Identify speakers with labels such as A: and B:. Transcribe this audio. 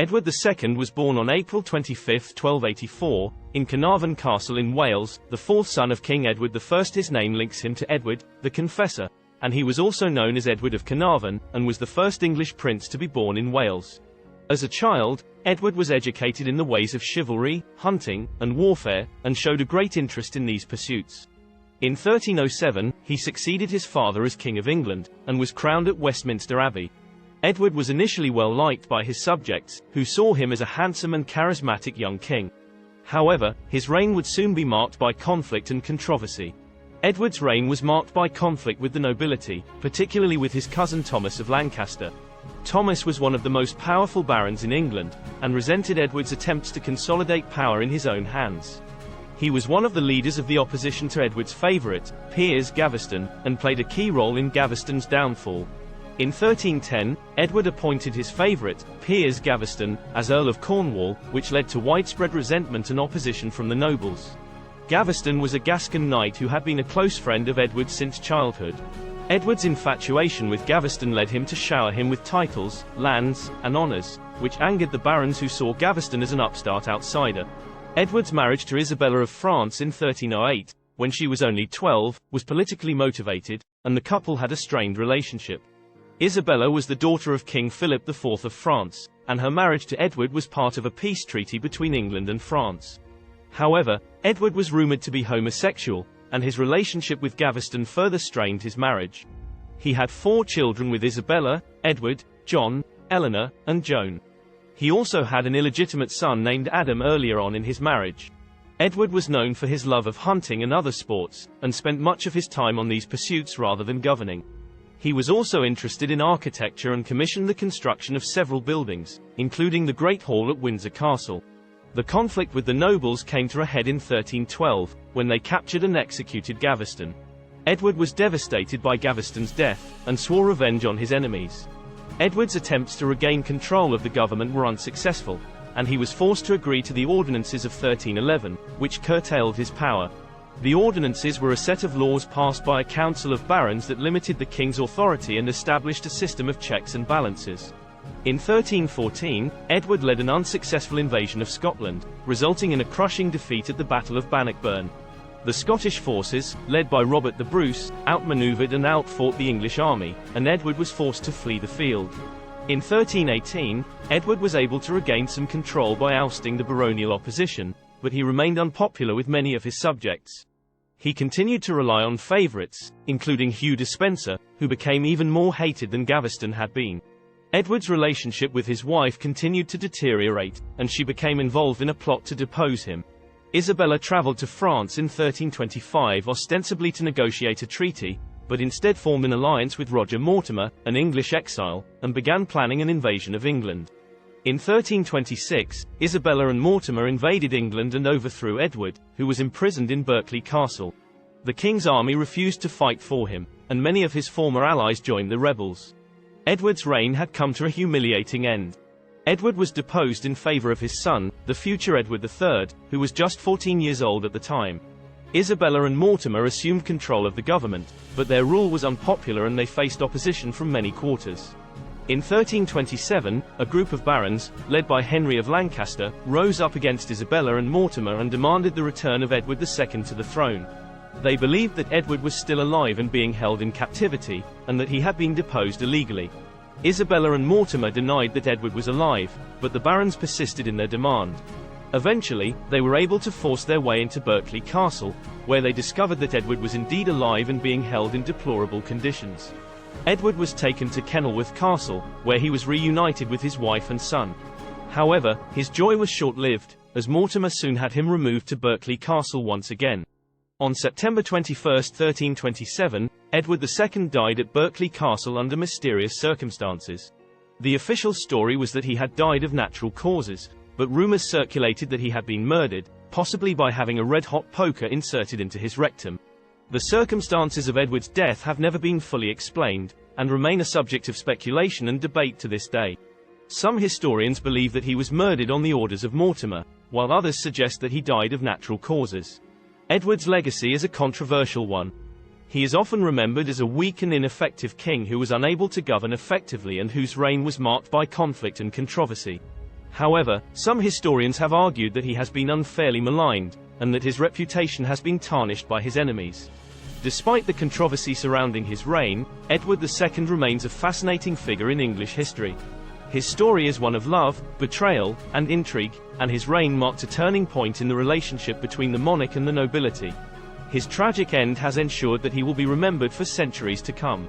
A: Edward II was born on April 25, 1284, in Carnarvon Castle in Wales, the fourth son of King Edward I. His name links him to Edward, the Confessor, and he was also known as Edward of Carnarvon, and was the first English prince to be born in Wales. As a child, Edward was educated in the ways of chivalry, hunting, and warfare, and showed a great interest in these pursuits. In 1307, he succeeded his father as King of England, and was crowned at Westminster Abbey. Edward was initially well liked by his subjects, who saw him as a handsome and charismatic young king. However, his reign would soon be marked by conflict and controversy. Edward's reign was marked by conflict with the nobility, particularly with his cousin Thomas of Lancaster. Thomas was one of the most powerful barons in England, and resented Edward's attempts to consolidate power in his own hands. He was one of the leaders of the opposition to Edward's favourite, Piers Gaveston, and played a key role in Gaveston's downfall. In 1310, Edward appointed his favourite, Piers Gaveston, as Earl of Cornwall, which led to widespread resentment and opposition from the nobles. Gaveston was a Gascon knight who had been a close friend of Edward since childhood. Edward's infatuation with Gaveston led him to shower him with titles, lands, and honours, which angered the barons who saw Gaveston as an upstart outsider. Edward's marriage to Isabella of France in 1308, when she was only 12, was politically motivated, and the couple had a strained relationship. Isabella was the daughter of King Philip IV of France, and her marriage to Edward was part of a peace treaty between England and France. However, Edward was rumoured to be homosexual, and his relationship with Gaveston further strained his marriage. He had 4 children with Isabella: Edward, John, Eleanor, and Joan. He also had an illegitimate son named Adam earlier on in his marriage. Edward was known for his love of hunting and other sports, and spent much of his time on these pursuits rather than governing. He was also interested in architecture and commissioned the construction of several buildings, including the Great Hall at Windsor Castle. The conflict with the nobles came to a head in 1312, when they captured and executed Gaveston. Edward was devastated by Gaveston's death, and swore revenge on his enemies. Edward's attempts to regain control of the government were unsuccessful, and he was forced to agree to the ordinances of 1311, which curtailed his power. The ordinances were a set of laws passed by a council of barons that limited the king's authority and established a system of checks and balances. In 1314, Edward led an unsuccessful invasion of Scotland, resulting in a crushing defeat at the Battle of Bannockburn. The Scottish forces, led by Robert the Bruce, outmaneuvered and outfought the English army, and Edward was forced to flee the field. In 1318, Edward was able to regain some control by ousting the baronial opposition, but he remained unpopular with many of his subjects. He continued to rely on favourites, including Hugh Despenser, who became even more hated than Gaveston had been. Edward's relationship with his wife continued to deteriorate, and she became involved in a plot to depose him. Isabella travelled to France in 1325 ostensibly to negotiate a treaty, but instead formed an alliance with Roger Mortimer, an English exile, and began planning an invasion of England. In 1326, Isabella and Mortimer invaded England and overthrew Edward, who was imprisoned in Berkeley Castle. The king's army refused to fight for him, and many of his former allies joined the rebels. Edward's reign had come to a humiliating end. Edward was deposed in favour of his son, the future Edward III, who was just 14 years old at the time. Isabella and Mortimer assumed control of the government, but their rule was unpopular and they faced opposition from many quarters. In 1327, a group of barons, led by Henry of Lancaster, rose up against Isabella and Mortimer and demanded the return of Edward II to the throne. They believed that Edward was still alive and being held in captivity, and that he had been deposed illegally. Isabella and Mortimer denied that Edward was alive, but the barons persisted in their demand. Eventually, they were able to force their way into Berkeley Castle, where they discovered that Edward was indeed alive and being held in deplorable conditions. Edward was taken to Kenilworth Castle, where he was reunited with his wife and son. However, his joy was short-lived, as Mortimer soon had him removed to Berkeley Castle once again. On September 21, 1327, Edward II died at Berkeley Castle under mysterious circumstances. The official story was that he had died of natural causes, but rumors circulated that he had been murdered, possibly by having a red-hot poker inserted into his rectum. The circumstances of Edward's death have never been fully explained, and remain a subject of speculation and debate to this day. Some historians believe that he was murdered on the orders of Mortimer, while others suggest that he died of natural causes. Edward's legacy is a controversial one. He is often remembered as a weak and ineffective king who was unable to govern effectively and whose reign was marked by conflict and controversy. However, some historians have argued that he has been unfairly maligned, and that his reputation has been tarnished by his enemies. Despite the controversy surrounding his reign, Edward II remains a fascinating figure in English history. His story is one of love, betrayal, and intrigue, and his reign marked a turning point in the relationship between the monarch and the nobility. His tragic end has ensured that he will be remembered for centuries to come.